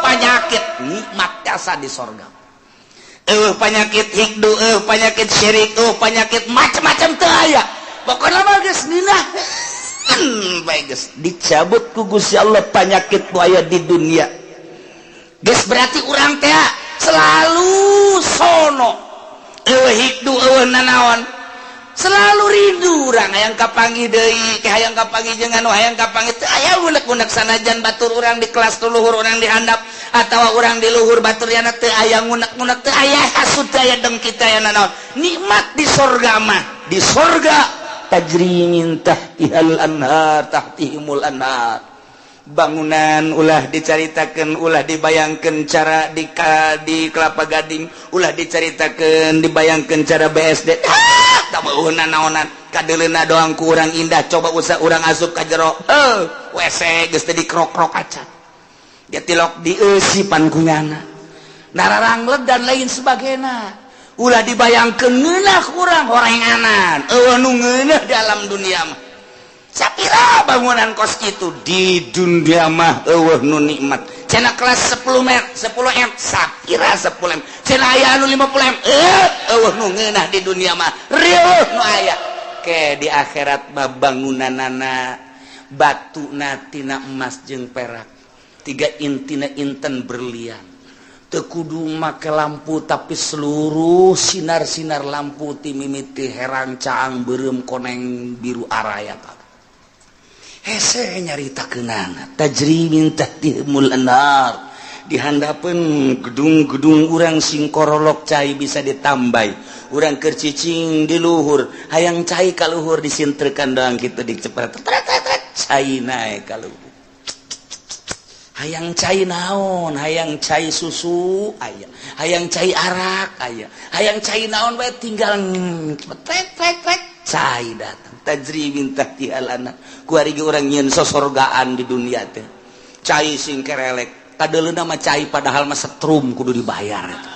Penyakit nikmat jasa di sorga. Penyakit hikdu, penyakit syirik, penyakit macam-macam teu aya. Pokona mah geus nina. Bae geus dicabut ku Gusti Allah penyakit nu aya di dunia. Geus berarti urang teh selalu sono hikdu nanaon selalu rindu urang hayang kapanggih deui ke hayang kapanggih jeung anu hayang kapanggih teu aya unek-unek sanajan batur urang di kelas tu luhur urang di handap atawa urang di luhur batur yana teu aya ngunek-ngunek teu aya hasud teu aya dengki teu aya nanaon nikmat di surga mah di surga tajri min tahtihal anhar tahtihimul anhar. Bangunan ulah dicaritakeun ulah dibayangkeun cara di Kelapa Gading ulah dicaritakeun dibayangkeun cara BSD tameuhna naonan kadeuleuna doang ku urang indah coba usah urang asup ka jero WC geus teh dikrok-krok acan dia tilok dieusipan kunyana nararanglet dan lain sebagainya ulah dibayangkeun ngeunah urang horenganan nu ngeunah dalam dunia mah sapira bangunan kos kitu di dunia mah eueuh nu nikmat cenah kelas 10 M sapira 10 M cenah aya anu 50 M eueuh nu ngeunah di dunia mah rieuh nu aya ke di akhirat mah bangunanana batuna tina emas jeung perak tiga intina inten berlian teu kudu make lampu tapi seluruh sinar-sinar lampu ti mimiti herang caang beureum koneng biru araya hese nyaritakeunana tajri min tahtihimul anhar dihandapeun gedung-gedung urang sing korolok cai bisa ditambai urang keur cicing di luhur hayang cai ka luhur disintrekan doang kitu dicepret cai nae ka luhur hayang cai naon hayang cai susu aya hayang cai arak aya hayang cai naon bae tinggal cai datang tajri min tahtihal anhar ku ari ge urang nyieun sosorgaan di dunia teh cai sing kerelek kadeuleuna mah cai padahal mah setrum kudu dibayar eta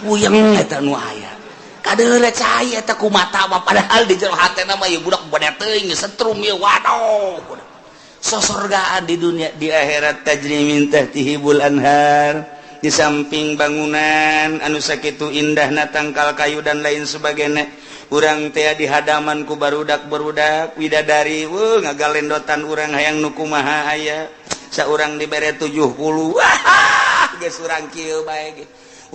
puyeng eta nu aya kadeuleuna cai eta ku mata mah padahal di jero hatena mah ieu budak bade teuing setrum ieu waduh sosorgaan di dunia di akhirat tajri min tahtihibul anhar di samping bangunan anu sakitu indahna tangkal kayu dan lain sebagainya urang teh di hadaman ku barudak-barudak widadari ngagalendotan urang hayang nu kumaha aya saurang dibere 70 wah geus urang kieu bae ge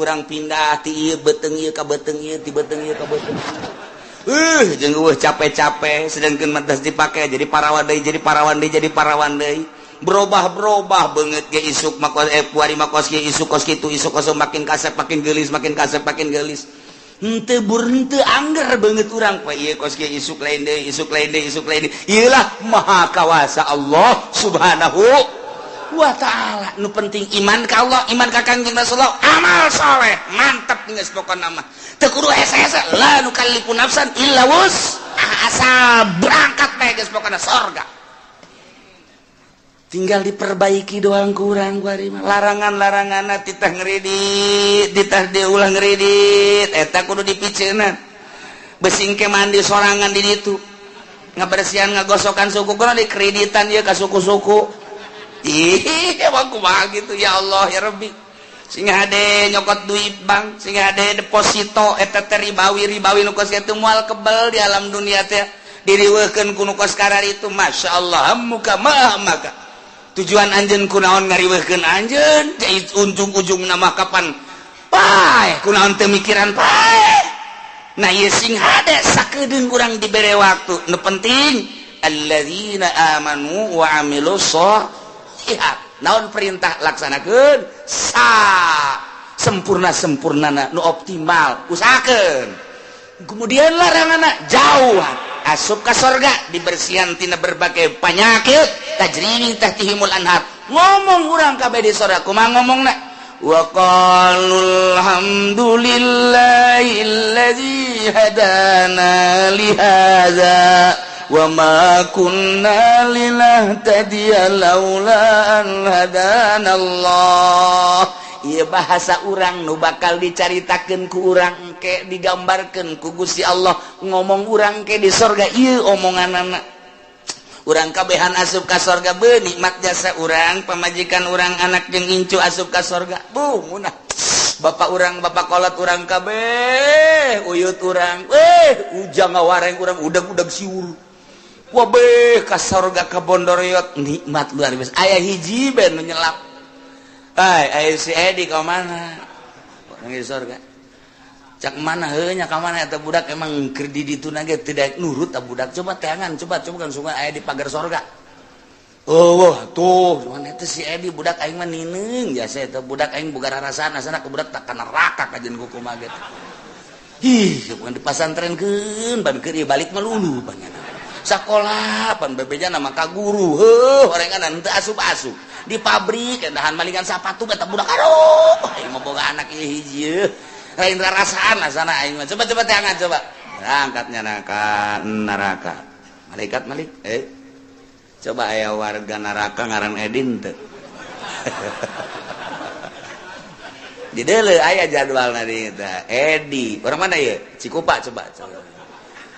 urang pindah ti ieu beteung ieu ka beteung ieu ti beteung ieu ka beteung jeung capek-capek sedengkeun mantas dipake jadi parawan deui berubah beungeut ge isuk mah puari mah kos ge isuk kos kitu isuk kos makin kasep makin geulis henteu henteu angger beungeut urang poe ieu kos ge isuk lain deui ieu lah maha kawasa Allah subhanahu wa ta'ala nu penting iman ka Allah iman ka Kangjeng Rasulullah amal saleh mantep geus pokona mah teu kudu hese-hese la nukallifu nafsan illa wus asal berangkat bae geus pokona surga tinggal diperbaiki doang kurang larangan-larangan titah ngeridit titah diulah ngeridit eta kudu dipiceunan besing ke mandi sorangan di ditu ngabersihan ngagosokan suku kuna dikreditan ya ka suku-suku ih emang kumaha gitu ya Allah ya Rabbi sehingga hade nyokot duit bank sehingga hade deposito eta teh ribawi nu kos kitu moal kebel di alam dunia teh diriweukeun ku nu kos karar itu masyaallah muka maka tujuan anjeun kunaon ngariweukeun anjeun ujung-ujung nama kapan pae kunaon teu mikiran pae nah ieu sing hade sakedeung kurang dibere waktu nu penting alladzina amanu wa amilus sholihat naon perintah laksanakeun sempurna-sempurnana nu optimal usahakeun kemudian laranganna jauhan asup ka sorga dibersihan tina berbagai penyakit tajri tahtihimul anhar ngomong urang kabeh di sorga kumaha ngomongna wa qalul hamdulillahilladzi hadana li hadza wa ma kunna linahtadiya laula an hadanallah ieu bahasa urang nu bakal dicaritakeun ku urang engke digambarkeun ku Gusti Allah ngomong urang ke di sorga ieu omonganna urang kabehan asup ka sorga beu nikmat jasa urang pamajikan urang anak jeung incu asup ka sorga munah bapak urang bapak kolot urang kabeh uyut urang ujang ngawareng urang udag-udag siur wabeh ka sorga ka Bondoroyot nikmat luar biasa aya hiji ben nu nyelap aya si Edi ka mana nang di sorga cak mana heuh nya ka mana eta budak emang keur di dituna ge teu nurut ta budak coba teangan coba kan sungai aya di pagar sorga wah tuh cuman eta si Edi budak aing mah nineung jasa eta budak aing boga rarasaan asana ka budak tak kana neraka kajen ku kumaha ge bukan di pasantrenkeun ban keur ieu balik mah lulu banyak sakola pan bebeja nama ka guru orengan teu asup-asup di pabrik endahan malingan sapatu eta budak aduh aing mah boga anak ieu hiji lain rarasaan asana aing mah coba teangan coba angkatnya ka neraka malaikat malik coba aya warga neraka ngaran Edin teu di deuleu aya jadwalna di eta Edi urang mana ieu Cikupa coba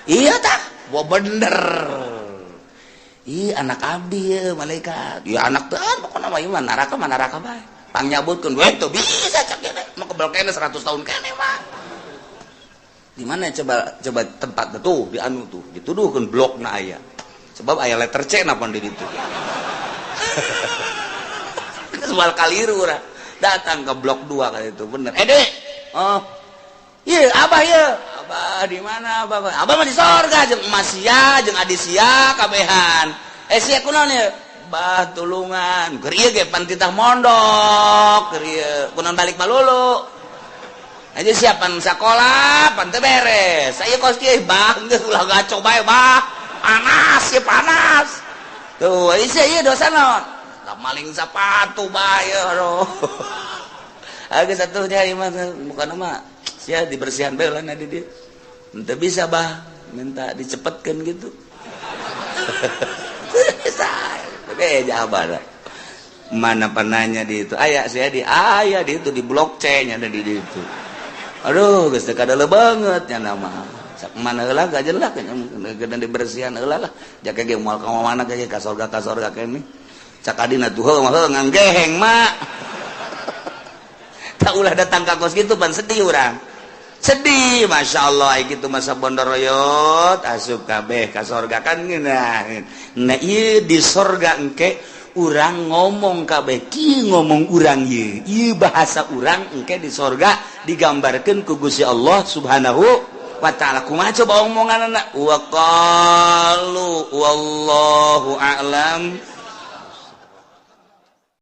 iya tah wah bener anak abdi ya malaikat ya anak tuhan pokoknya mah iman naraka bae pangyabutkeun we teu bisa cak kene mah kebal kene 100 tahun kene mah di mana coba tempat tuh di anu tuh dituduhkeun blokna aya sebab aya letter C napan di ditu soal kaliru urang datang ke blok 2 kali itu bener Dek iya abah ya abah di mana abah mah di sorga jeung emas sia jeung adi sia kabehan sia kunaon ya bah tulungan keur ieu ge pan titah mondok keur ieu kunaon balik malulu aja siapan sakola pan teu beres saya kos kieu bah geus ulah gaco bae bah panas ya panas tuh ieu dosa naon maling sepatu bae aduh geus atuh nya ieu mah bukan mah sia dibersihan bae lah di dieu ente bisa bah minta dicepetkan gitu beja abah mana pananya di itu aya saya di itu di blok C nya ada di itu aduh geus teu kadele banget nya nama sak mana heula gajeulak gedan dibersihan heula lah jake ge moal ka mana ge ka sorga kene cak adina tuh heuh mah nganggeheng mak tak ulah datang ka kos gitu pan sedih urang sedih Masya Allah gitu masa Bondoroyot asup kabeh ka sorga kan nah ieu di sorga engke urang ngomong kabeh ki ngomong urang ieu bahasa urang engke di sorga digambarkeun ku Gusti Allah Subhanahu wa taala kumaha coba omonganna wa qalu wallahu a'lam